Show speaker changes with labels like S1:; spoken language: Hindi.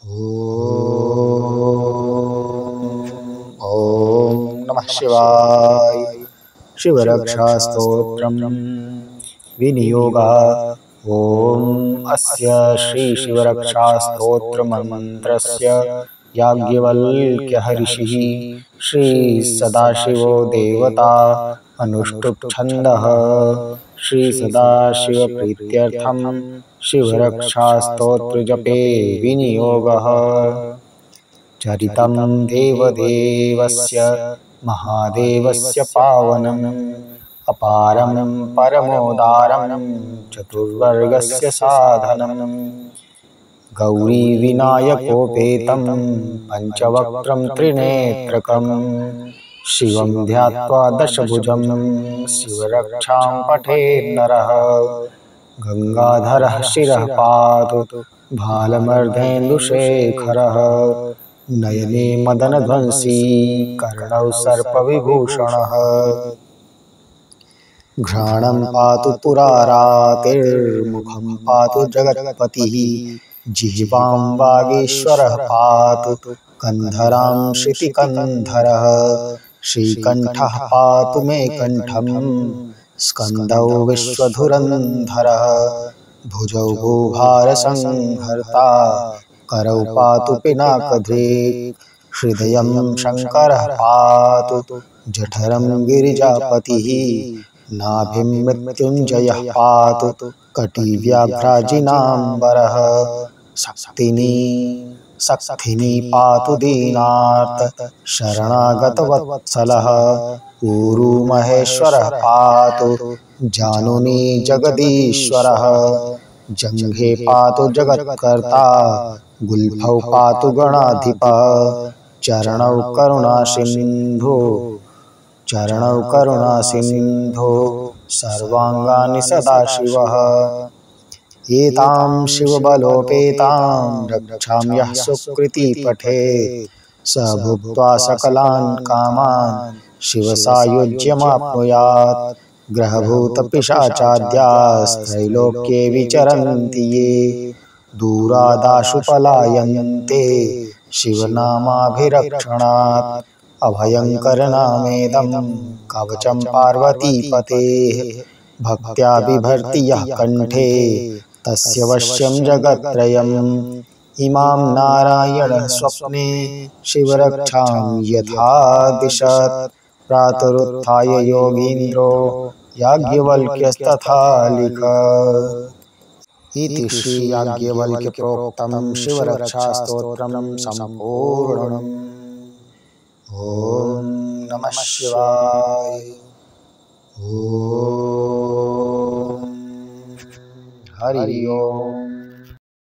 S1: ॐ नमः शिवाय। शिवरक्षास्तोत्रम् विनियोगः। ॐ अस्य श्री शिवरक्षास्तोत्रमन्त्रस्य याज्ञवल्क्यऋषिः श्री सदाशिवो देवता अनुष्टुप् छन्दः। श्री सदाशिव प्रीत्यर्थं शिवरक्षास्तोत्रजपे विनियोगः। चरितं देवदेवस्य महादेवस्य पावनम् अपारं परमोदारं चतुर्वर्गस्य साधनम् गौरीविनायकोपेतं पञ्चवक्त्रं त्रिनेत्रकम् शिवं ध्यात्वा दशभुजं शिवरक्षां पठेन्नरः। गंगाधरः शिरः पातु भालमर्धेन्दुशेखरः। नयने मदनध्वंसी कर्णौ सर्पविभूषणः। घ्राणं पातु पुरारातिर्मुखं पातु जगत्पतिः। जिह्वां वागीश्वरः पातु कन्धरां श्रुतिकन्धरः। श्रीकण्ठः पातु मे कण्ठं स्कन्दौ विश्वधुरन्धरः। भुजौ भूभारसंहर्ता करौ पातु पिनाकधृक्। हृदयं शङ्करः पातु जठरं गिरिजापतिः। नाभिं मृत्युञ्जयः पातु कटिव्याघ्राजिनाम्बरः। सक्थिनी पातु दीनार्त शरणागतवत्सलः। ऊरू महेश्वरः पातु जानुनी जगदीश्वरः। जङ्घे पातु जगत्कर्ता गुल्फौ पातु गणाधिपः। चरणौ करुणासिन्धो सर्वाङ्गानि सदाशिवः। एतां शिवबलोपेतां रक्षां यः सुकृती पठेत् स भुक्त्वा सकलान् कामान् शिवसायुज्यमाप्नुयात्। ग्रहभूतपिशाचाद्यास्त्रैलोक्ये विचरन्ति ये दूरादाशु पलायन्ते शिवनामाभिरक्षणात्। अभयङ्करनामेदं कवचं पार्वतीपतेः। भक्त्या बिभर्ति यः कण्ठे तस्य वश्यं जगत्त्रयम्। इमां नारायणः स्वप्ने शिवरक्षां यथा दिशत्। प्रातरुत्थाय योगीन्द्रो याज्ञवल्क्यस्तथा लिखत्। इति श्री याज्ञवल्क्यप्रोक्तं शिवरक्षास्तोत्रं सम्पूर्णम्। ॐ नमः शिवाय। ॐ हरि ओम।